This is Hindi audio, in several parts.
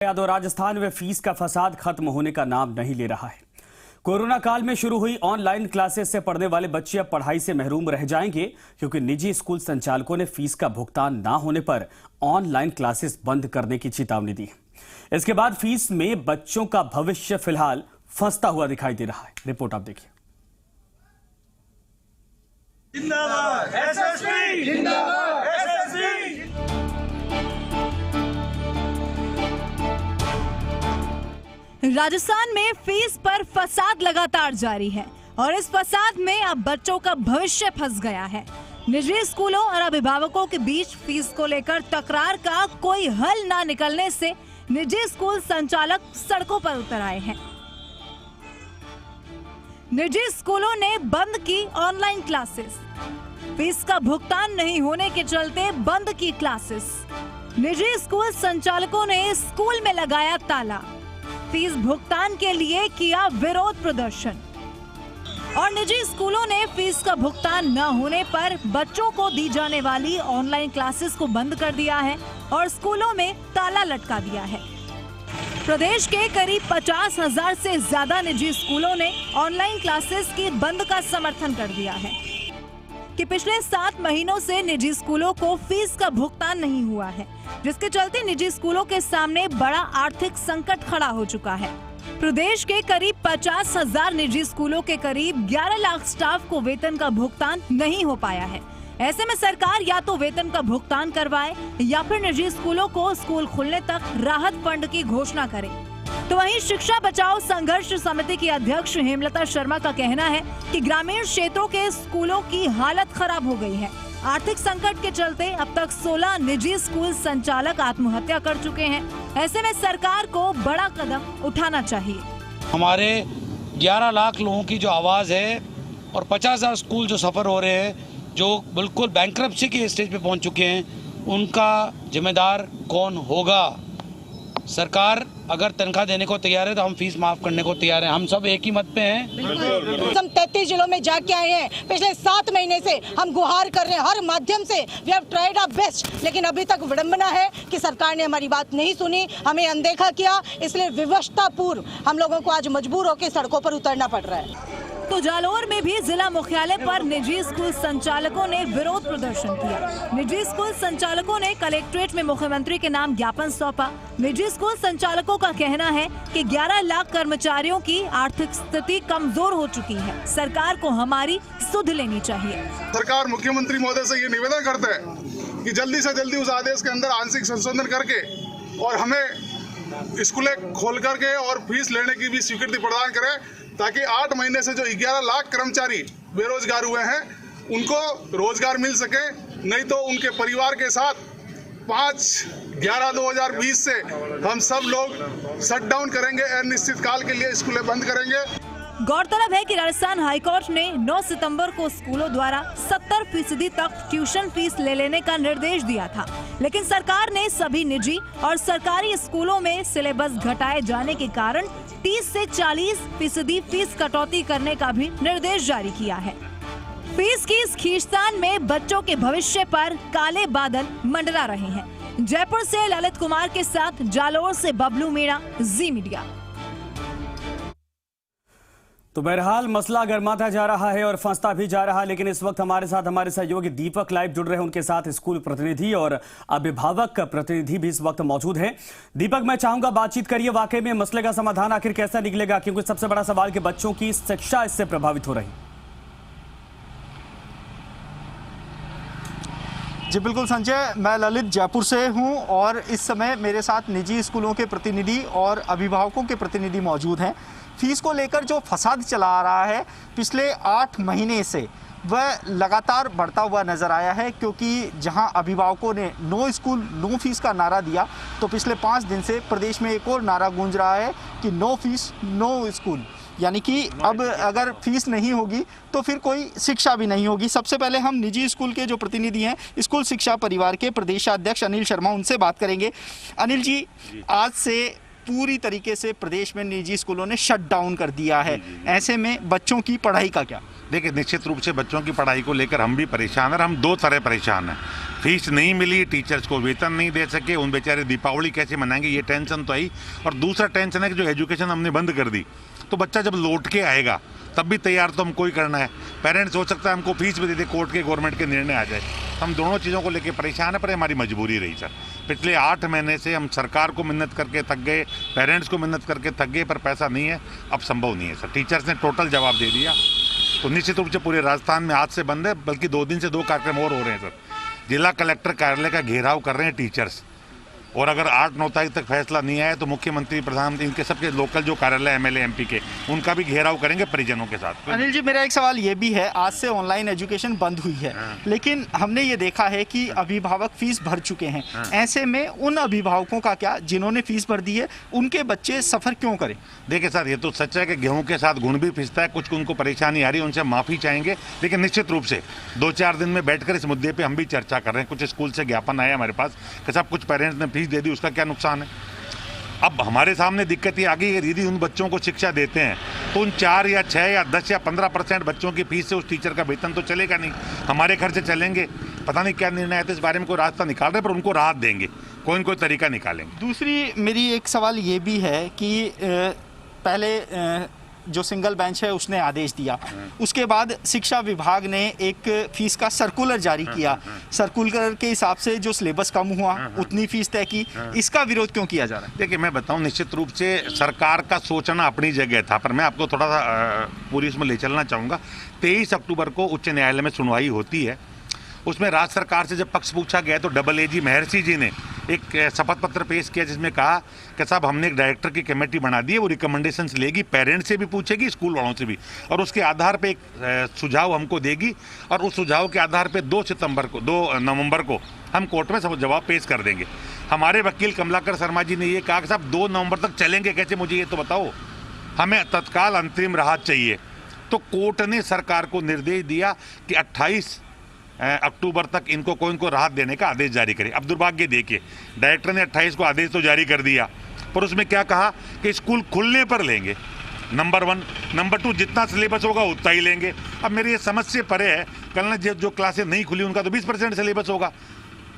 यादव राजस्थान में फीस का फसाद खत्म होने का नाम नहीं ले रहा है। कोरोना काल में शुरू हुई ऑनलाइन क्लासेस से पढ़ने वाले बच्चे अब पढ़ाई से महरूम रह जाएंगे, क्योंकि निजी स्कूल संचालकों ने फीस का भुगतान ना होने पर ऑनलाइन क्लासेस बंद करने की चेतावनी दी। इसके बाद फीस में बच्चों का भविष्य फिलहाल फंसता हुआ दिखाई दे रहा है। रिपोर्ट आप देखिए। जिंदाबाद एसएसपी, जिंदाबाद एसएसपी। राजस्थान में फीस पर फसाद लगातार जारी है और इस फसाद में अब बच्चों का भविष्य फंस गया है। निजी स्कूलों और अभिभावकों के बीच फीस को लेकर तकरार का कोई हल ना निकलने से निजी स्कूल संचालक सड़कों पर उतर आए हैं। निजी स्कूलों ने बंद की ऑनलाइन क्लासेस, फीस का भुगतान नहीं होने के चलते बंद की क्लासेस। निजी स्कूल संचालकों ने स्कूल में लगाया ताला, फीस भुगतान के लिए किया विरोध प्रदर्शन और निजी स्कूलों ने फीस का भुगतान न होने पर बच्चों को दी जाने वाली ऑनलाइन क्लासेस को बंद कर दिया है और स्कूलों में ताला लटका दिया है। प्रदेश के करीब 50,000 से ज्यादा निजी स्कूलों ने ऑनलाइन क्लासेस की बंद का समर्थन कर दिया है कि पिछले 7 महीनों से निजी स्कूलों को फीस का भुगतान नहीं हुआ है, जिसके चलते निजी स्कूलों के सामने बड़ा आर्थिक संकट खड़ा हो चुका है। प्रदेश के करीब 50,000 निजी स्कूलों के करीब 11 लाख स्टाफ को वेतन का भुगतान नहीं हो पाया है। ऐसे में सरकार या तो वेतन का भुगतान करवाए या फिर निजी स्कूलों को स्कूल खुलने तक राहत फंड की घोषणा करे। तो वहीं शिक्षा बचाओ संघर्ष समिति की अध्यक्ष हेमलता शर्मा का कहना है कि ग्रामीण क्षेत्रों के स्कूलों की हालत खराब हो गई है। आर्थिक संकट के चलते अब तक 16 निजी स्कूल संचालक आत्महत्या कर चुके हैं। ऐसे में सरकार को बड़ा कदम उठाना चाहिए। हमारे 11 लाख लोगों की जो आवाज़ है और 50,000 स्कूल जो सफ़र हो रहे हैं, जो बिल्कुल बैंक्रप्सी के स्टेज पे पहुंच चुके हैं, उनका जिम्मेदार कौन होगा? सरकार अगर तनख्वाह देने को तैयार है तो हम फीस माफ करने को तैयार हैं। हम सब एक ही मत पे हैं। हम 33 जिलों में जाके आए हैं। पिछले 7 महीने से हम गुहार कर रहे हैं, हर माध्यम से we have tried our best, लेकिन अभी तक विडंबना है कि सरकार ने हमारी बात नहीं सुनी, हमें अनदेखा किया। इसलिए विवशतापूर्व हम लोगों को आज मजबूर होकर सड़कों पर उतरना पड़ रहा है। तो जालौर में भी जिला मुख्यालय पर निजी स्कूल संचालकों ने विरोध प्रदर्शन किया। निजी स्कूल संचालकों ने कलेक्ट्रेट में मुख्यमंत्री के नाम ज्ञापन सौंपा। निजी स्कूल संचालकों का कहना है कि 11 लाख कर्मचारियों की आर्थिक स्थिति कमजोर हो चुकी है। सरकार को हमारी सुध लेनी चाहिए। सरकार मुख्यमंत्री महोदय से ये निवेदन करते हैं कि जल्दी से जल्दी उस आदेश के अंदर आंशिक संशोधन करके और हमें स्कूलें खोल करके और फीस लेने की भी स्वीकृति प्रदान करें, ताकि 8 महीने से जो 11 लाख कर्मचारी बेरोजगार हुए हैं उनको रोजगार मिल सके। नहीं तो उनके परिवार के साथ 5/11/2020 से हम सब लोग शट डाउन करेंगे, अनिश्चित काल के लिए स्कूलें बंद करेंगे। गौरतलब है कि राजस्थान हाईकोर्ट ने 9 सितंबर को स्कूलों द्वारा 70% तक ट्यूशन फीस ले लेने का निर्देश दिया था, लेकिन सरकार ने सभी निजी और सरकारी स्कूलों में सिलेबस घटाए जाने के कारण 30 से 40% फीस कटौती करने का भी निर्देश जारी किया है। फीस की इस खींचतान में बच्चों के भविष्य पर काले बादल मंडरा रहे हैं। जयपुर से ललित कुमार के साथ जालौर से बबलू मीणा, जी मीडिया। तो बहरहाल मसला गर्माता जा रहा है और फंसता भी जा रहा है, लेकिन इस वक्त हमारे साथ हमारे सहयोगी दीपक लाइव जुड़ रहे हैं। उनके साथ स्कूल प्रतिनिधि और अभिभावक प्रतिनिधि भी इस वक्त मौजूद हैं। दीपक, मैं चाहूंगा बातचीत करिए, वाकई में मसले का समाधान आखिर कैसा निकलेगा, क्योंकि सबसे बड़ा सवाल कि बच्चों की शिक्षा इससे प्रभावित हो रही। जी बिल्कुल संजय, मैं ललित जयपुर से हूं और इस समय मेरे साथ निजी स्कूलों के प्रतिनिधि और अभिभावकों के प्रतिनिधि मौजूद हैं। फीस को लेकर जो फसाद चला आ रहा है पिछले 8 महीने से, वह लगातार बढ़ता हुआ नज़र आया है, क्योंकि जहां अभिभावकों ने नो स्कूल नो फीस का नारा दिया, तो पिछले 5 दिन से प्रदेश में एक और नारा गूंज रहा है कि नो फीस नो स्कूल, यानी कि अब अगर फीस नहीं होगी तो फिर कोई शिक्षा भी नहीं होगी। सबसे पहले हम निजी स्कूल के जो प्रतिनिधि हैं, स्कूल शिक्षा परिवार के प्रदेशाध्यक्ष अनिल शर्मा, उनसे बात करेंगे। अनिल जी, आज से पूरी तरीके से प्रदेश में निजी स्कूलों ने शट डाउन कर दिया है, ऐसे में बच्चों की पढ़ाई का क्या? देखिए, निश्चित रूप से बच्चों की पढ़ाई को लेकर हम भी परेशान हैं। हम दो तरह परेशान हैं। फीस नहीं मिली, टीचर्स को वेतन नहीं दे सके, उन बेचारे दीपावली कैसे मनाएंगे, ये टेंशन तो आई। और दूसरा टेंशन है कि जो एजुकेशन हमने बंद कर दी, तो बच्चा जब लौट के आएगा तब भी तैयार तो हमको ही करना है। पेरेंट्स हो सकता है हमको फीस भी दे दे, कोर्ट के गवर्नमेंट के निर्णय आ जाए। हम दोनों चीज़ों को लेकर परेशान है, पर हमारी मजबूरी रही सर। पिछले 8 महीने से हम सरकार को मिन्नत करके थक गए, पेरेंट्स को मिन्नत करके थक गए, पर पैसा नहीं है। अब संभव नहीं है सर। टीचर्स ने टोटल जवाब दे दिया, तो निश्चित रूप से पूरे राजस्थान में आज से बंद है, बल्कि 2 दिन से 2 कार्यक्रम और हो रहे हैं सर। जिला कलेक्टर कार्यालय का घेराव कर रहे हैं टीचर्स, और अगर 8-9 तारीख तक फैसला नहीं आया तो मुख्यमंत्री, प्रधानमंत्री, इनके सबके लोकल जो कार्यालय एमएलए एमपी के, उनका भी घेराव करेंगे परिजनों के साथ। अनिल जी, मेरा एक सवाल ये भी है, आज से ऑनलाइन एजुकेशन बंद हुई है, लेकिन हमने ये देखा है कि अभिभावक फीस भर चुके हैं। ऐसे में उन अभिभावकों का क्या, जिन्होंने फीस भर दी है, उनके बच्चे सफ़र क्यों करें? देखिए सर, ये तो सच है कि गेहूं के साथ गुण भी पिसता है। कुछ उनको परेशानी आ रही है, उनसे माफ़ी चाहेंगे, लेकिन निश्चित रूप से 2-4 दिन में बैठकर इस मुद्दे पे हम भी चर्चा कर रहे हैं। कुछ स्कूल से ज्ञापन आया हमारे पास कि साहब कुछ पेरेंट्स ने फीस दे दी, उसका क्या नुकसान है। अब हमारे सामने दिक्कत ये आ गई है, यदि उन बच्चों को शिक्षा देते हैं तो उन 4 या 6 या 10 या 15% बच्चों की फीस से उस टीचर का वेतन तो चलेगा नहीं, हमारे खर्चे चलेंगे। पता नहीं क्या निर्णय है, तो इस बारे में कोई रास्ता निकाल रहे, पर उनको राहत देंगे, कोई न कोई तरीका निकालेंगे। दूसरी मेरी एक सवाल ये भी है कि पहले जो सिंगल बेंच है उसने आदेश दिया, उसके बाद शिक्षा विभाग ने एक फीस का सर्कुलर जारी किया। सर्कुलर के हिसाब से जो सिलेबस कम हुआ उतनी फीस तय की। इसका विरोध क्यों किया जा रहा है? देखिए, मैं बताऊं, निश्चित रूप से सरकार का सोचना अपनी जगह था, पर मैं आपको थोड़ा सा पूरी इसमें ले चलना चाहूँगा। 23 अक्टूबर को उच्च न्यायालय में सुनवाई होती है। उसमें राज्य सरकार से जब पक्ष पूछा गया तो AAG महर्षि जी ने एक शपथ पत्र पेश किया, जिसमें कहा कि साहब हमने एक डायरेक्टर की कमेटी बना दी है, वो रिकमेंडेशंस लेगी, पेरेंट्स से भी पूछेगी, स्कूल वालों से भी, और उसके आधार पे एक सुझाव हमको देगी, और उस सुझाव के आधार पे 2 नवंबर को हम कोर्ट में सब जवाब पेश कर देंगे। हमारे वकील कमलाकर शर्मा जी ने ये कहा कि साहब 2 नवंबर तक चलेंगे कैसे, मुझे ये तो बताओ, हमें तत्काल अंतरिम राहत चाहिए। तो कोर्ट ने सरकार को निर्देश दिया कि 28 अक्टूबर तक इनको कोई इनको राहत देने का आदेश जारी करे। अब दुर्भाग्य देखिए, डायरेक्टर ने 28 को आदेश तो जारी कर दिया, पर उसमें क्या कहा कि स्कूल खुलने पर लेंगे, नंबर 1। नंबर 2, जितना सिलेबस होगा उतना ही लेंगे। अब मेरी ये समझ से परे है, कल ना जो क्लासेस नहीं खुली उनका तो 20% सिलेबस होगा,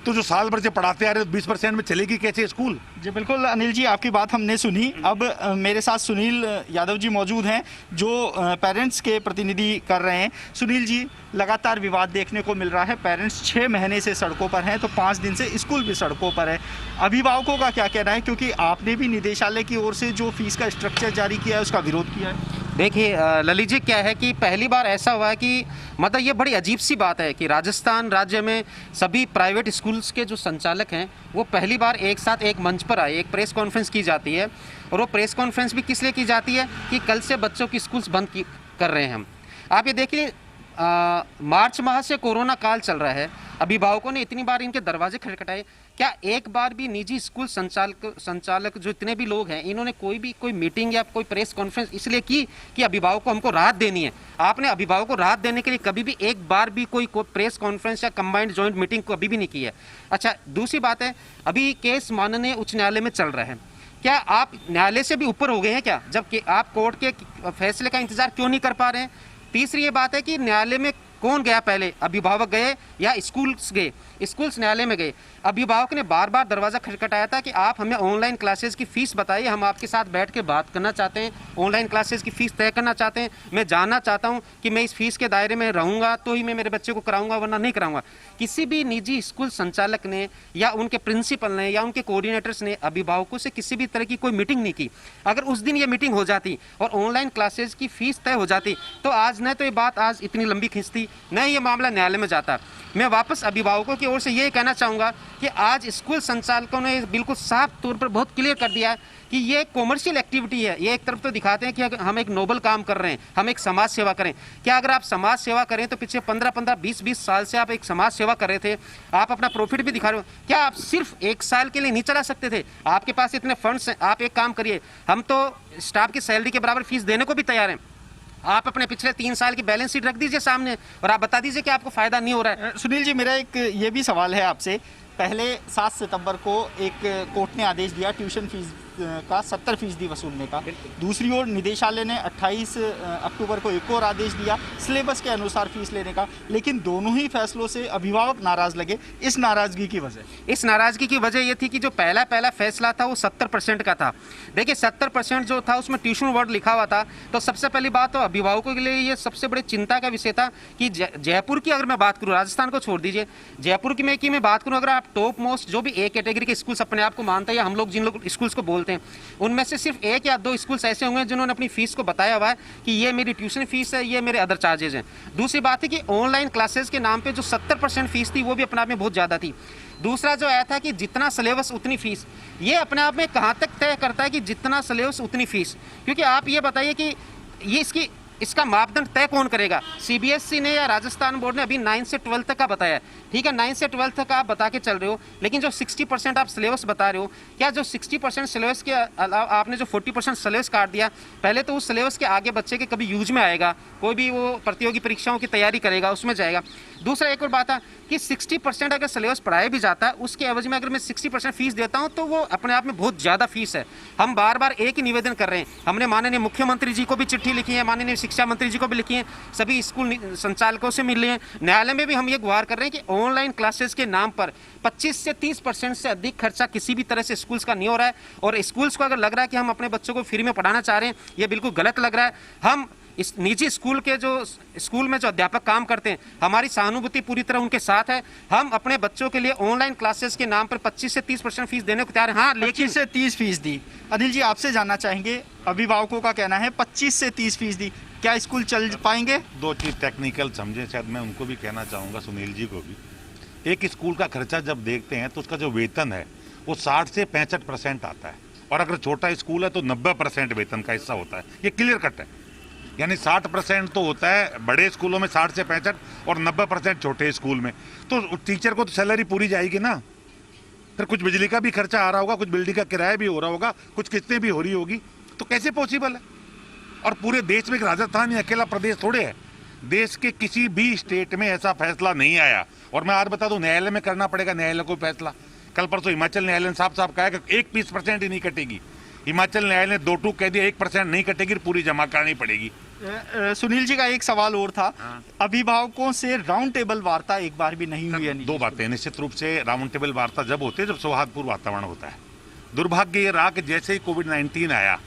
तो जो साल भर से पढ़ाते आ रहे 20% में चलेगी कैसे स्कूल? जी बिल्कुल अनिल जी, आपकी बात हमने सुनी। अब मेरे साथ सुनील यादव जी मौजूद हैं, जो पेरेंट्स के प्रतिनिधि कर रहे हैं। सुनील जी, लगातार विवाद देखने को मिल रहा है। पेरेंट्स 6 महीने से सड़कों पर हैं, तो 5 दिन से स्कूल भी सड़कों पर है। अभिभावकों का क्या कहना है, क्योंकि आपने भी निदेशालय की ओर से जो फीस का स्ट्रक्चर जारी किया है उसका विरोध किया है? देखिए ललित जी, क्या है कि पहली बार ऐसा हुआ है कि मतलब ये बड़ी अजीब सी बात है कि राजस्थान राज्य में सभी प्राइवेट स्कूल्स के जो संचालक हैं वो पहली बार एक साथ एक मंच पर आए, एक प्रेस कॉन्फ्रेंस की जाती है। और वो प्रेस कॉन्फ्रेंस भी किस लिए की जाती है कि कल से बच्चों की स्कूल्स बंद कर रहे हैं हम। आप ये देखिए, मार्च माह से कोरोना काल चल रहा है, अभिभावकों ने इतनी बार इनके दरवाजे खटखटाए, क्या एक बार भी निजी स्कूल संचालक जो इतने भी लोग हैं, इन्होंने कोई मीटिंग या कोई प्रेस कॉन्फ्रेंस इसलिए की कि अभिभावक को हमको राहत देनी है? आपने अभिभावक को राहत देने के लिए कभी भी एक बार भी कोई प्रेस कॉन्फ्रेंस या कंबाइंड जॉइंट मीटिंग कभी भी नहीं की है। अच्छा, दूसरी बात है, अभी केस माननीय उच्च न्यायालय में चल रहा है, क्या आप न्यायालय से भी ऊपर हो गए हैं क्या, जबकि आप कोर्ट के फैसले का इंतजार क्यों नहीं कर पा रहे हैं? तीसरी ये बात है कि न्यायालय में कौन गया पहले, अभिभावक गए या स्कूल्स गए? स्कूल्स न्यायालय में गए। अभिभावक ने बार बार दरवाज़ा खटखटाया था कि आप हमें ऑनलाइन क्लासेस की फ़ीस बताइए, हम आपके साथ बैठ के बात करना चाहते हैं, ऑनलाइन क्लासेस की फ़ीस तय करना चाहते हैं, मैं जानना चाहता हूं कि मैं इस फीस के दायरे में रहूंगा तो ही मैं मेरे बच्चे को कराऊंगा, वरना नहीं कराऊंगा। किसी भी निजी स्कूल संचालक ने या उनके प्रिंसिपल ने या उनके कोऑर्डिनेटर्स ने अभिभावकों से किसी भी तरह की कोई मीटिंग नहीं की। अगर उस दिन ये मीटिंग हो जाती और ऑनलाइन क्लासेस की फ़ीस तय हो जाती तो आज न तो ये बात आज इतनी लंबी खींचती, न ये मामला न्यायालय में जाता। मैं वापस अभिभावकों की ओर से ये कहना चाहूँगा कि आज स्कूल संचालकों ने बिल्कुल साफ तौर पर बहुत क्लियर कर दिया कि ये कॉमर्शियल एक्टिविटी है। ये एक तरफ तो दिखाते हैं कि हम एक नोबल काम कर रहे हैं, हम एक समाज सेवा करें। क्या अगर आप समाज सेवा करें तो पिछले 15-15, 20-20 साल से आप एक समाज सेवा कर रहे थे, आप अपना प्रॉफिट भी दिखा रहे हो, क्या आप सिर्फ 1 साल के लिए नहीं चला सकते थे? आपके पास इतने फंड्स हैं, आप एक काम करिए, हम तो स्टाफ की सैलरी के बराबर फीस देने को भी तैयार हैं, आप अपने पिछले 3 साल की बैलेंस शीट रख दीजिए सामने और आप बता दीजिए कि आपको फायदा नहीं हो रहा है। सुनील जी, मेरा एक ये भी सवाल है आपसे। पहले 7 सितंबर को एक कोर्ट ने आदेश दिया ट्यूशन फीस का 70% वसूलने का। दूसरी ओर निदेशालय ने 28 अक्टूबर को एक और आदेश दिया सिलेबस के अनुसार फीस लेने का, लेकिन दोनों ही फैसलों से अभिभावक नाराज लगे। इस नाराजगी की वजह ये थी कि जो पहला फैसला था वो 70% का था। देखिए 70% जो था उसमें ट्यूशन वर्ड लिखा हुआ था, तो सबसे पहली बात तो अभिभावकों के लिए ये सबसे बड़ी चिंता का विषय था कि जयपुर की अगर मैं बात करूँ, राजस्थान को छोड़ दीजिए, जयपुर की मैं बात करूँ, अगर आप टॉप मोस्ट जो भी ए कैटेगरी के स्कूल्स अपने आप को मानते हैं या हम लोग जिन लोग स्कूल्स को बोलते हैं, उनमें से सिर्फ 1 या 2 स्कूल्स ऐसे होंगे जिन्होंने अपनी फीस को बताया हुआ है कि ये मेरी ट्यूशन फीस है, ये मेरे अदर चार्जेज हैं। दूसरी बात है कि ऑनलाइन क्लासेस के नाम पे जो 70% फीस थी वो भी अपने आप में बहुत ज़्यादा थी। दूसरा जो आया था कि जितना सिलेबस उतनी फीस, ये अपने आप में कहाँ तक तय करता है कि जितना सिलेबस उतनी फीस, क्योंकि आप ये बताइए कि ये इसका मापदंड तय कौन करेगा? सीबीएसई ने या राजस्थान बोर्ड ने अभी 9 से 12 तक का बताया है, ठीक है, 9 से 12 तक आप बता के चल रहे हो, लेकिन जो 60% आप सिलेबस बता रहे हो, क्या जो 60% सिलेबस के अलावा आपने जो 40% सिलेबस काट दिया, पहले तो उस सिलेबस के आगे बच्चे के कभी यूज में आएगा? कोई भी वो प्रतियोगी परीक्षाओं की तैयारी करेगा उसमें जाएगा। दूसरा एक और बात है कि 60% अगर सिलेबस पढ़ाया भी जाता है, उसके एवज में अगर मैं 60% फीस देता हूं तो वो अपने आप में बहुत ज़्यादा फीस है। हम बार बार एक ही निवेदन कर रहे हैं, हमने माननीय मुख्यमंत्री जी को भी चिट्ठी लिखी है, माननीय शिक्षा मंत्री जी को भी लिखी है, सभी स्कूल संचालकों से मिले हैं, न्यायालय में भी हम ये गुहार कर रहे हैं कि ऑनलाइन क्लासेस के नाम पर 25 से 30% से अधिक खर्चा किसी भी तरह से स्कूल्स का नहीं हो रहा है। और स्कूल्स को अगर लग रहा है कि हम अपने बच्चों को फ्री में पढ़ाना चाह रहे हैं, ये बिल्कुल गलत लग रहा है। हम इस निजी स्कूल में जो अध्यापक काम करते हैं, हमारी सहानुभूति पूरी तरह उनके साथ है। हम अपने बच्चों के लिए ऑनलाइन क्लासेस के नाम पर 25 से 30% फीस देने को तैयार हैं। हाँ, लेकिन 25 से 30%। अनिल जी, आपसे जानना चाहेंगे, अभिभावकों का कहना है 25 से 30%, क्या स्कूल चल पाएंगे? 2 चीज़ टेक्निकल समझे, शायद मैं उनको भी कहना चाहूँगा, सुनील जी को भी। एक स्कूल का खर्चा जब देखते हैं तो उसका जो वेतन है वो 60 से 65% आता है, और अगर छोटा स्कूल है तो 90% वेतन का हिस्सा होता है। ये क्लियर कट है, यानी 60% तो होता है बड़े स्कूलों में, 60 से 65, और 90% छोटे स्कूल में। तो टीचर को तो सैलरी पूरी जाएगी ना, फिर कुछ बिजली का भी खर्चा आ रहा होगा, कुछ बिल्डिंग का किराया भी हो रहा होगा, कुछ किस्तें भी हो रही होगी, तो कैसे पॉसिबल है? और पूरे देश में राजस्थान ही अकेला प्रदेश थोड़े है, देश के किसी भी स्टेट में ऐसा फैसला नहीं आया। और मैं आज बता दूं, न्यायालय में करना पड़ेगा, न्यायालय को फैसला। कल परसों हिमाचल न्यायालय ने साफ साफ कहा कि 1% ही नहीं कटेगी। हिमाचल न्यायालय ने 2 कह दिया, 1% नहीं कटेगी, पूरी जमा करनी पड़ेगी। सुनील जी का एक सवाल और था, अभिभावकों से राउंड टेबल वार्ता एक बार भी नहीं हुई है? 2 बातें, निश्चित रूप से राउंड टेबल वार्ता जब होती है जब सौहार्दपूर्ण वातावरण होता है। दुर्भाग्य ये रहा कि जैसे ही कोविड-19 आया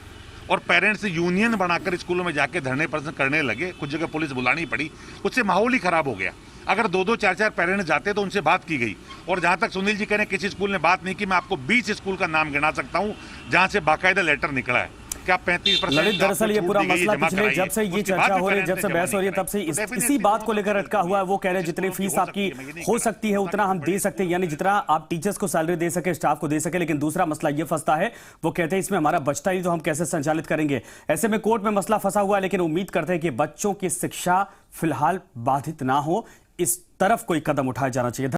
और पेरेंट्स यूनियन बनाकर स्कूलों में जाके धरने प्रदर्शन करने लगे, कुछ जगह पुलिस बुलानी पड़ी, उससे माहौल ही खराब हो गया। अगर 2-2, 4-4 पेरेंट्स जाते तो उनसे बात की गई। और जहां तक सुनील जी कह रहे हैं किसी स्कूल ने बात नहीं की, मैं आपको 20 स्कूल का नाम गिना सकता हूं जहां से बाकायदा लेटर निकला है कि आप 35%। ललित, दरअसल ये पूरा मसला पिछले जब से ये चर्चा हो रही है, जब से बहस हो रही है, तब से इसी बात को लेकर अटका हुआ है। वो कह रहे हैं जितनी फीस आपकी हो सकती है उतना हम दे सकते हैं, यानी जितना आप टीचर्स को सैलरी दे सके, स्टाफ को दे सके। लेकिन दूसरा मसला ये फंसता है, वो कहते हैं इसमें हमारा बचता ही तो हम कैसे संचालित करेंगे। ऐसे में कोर्ट में मसला फंसा हुआ है, लेकिन उम्मीद करते हैं कि बच्चों की शिक्षा फिलहाल बाधित ना हो, इस तरफ कोई कदम उठाया जाना चाहिए।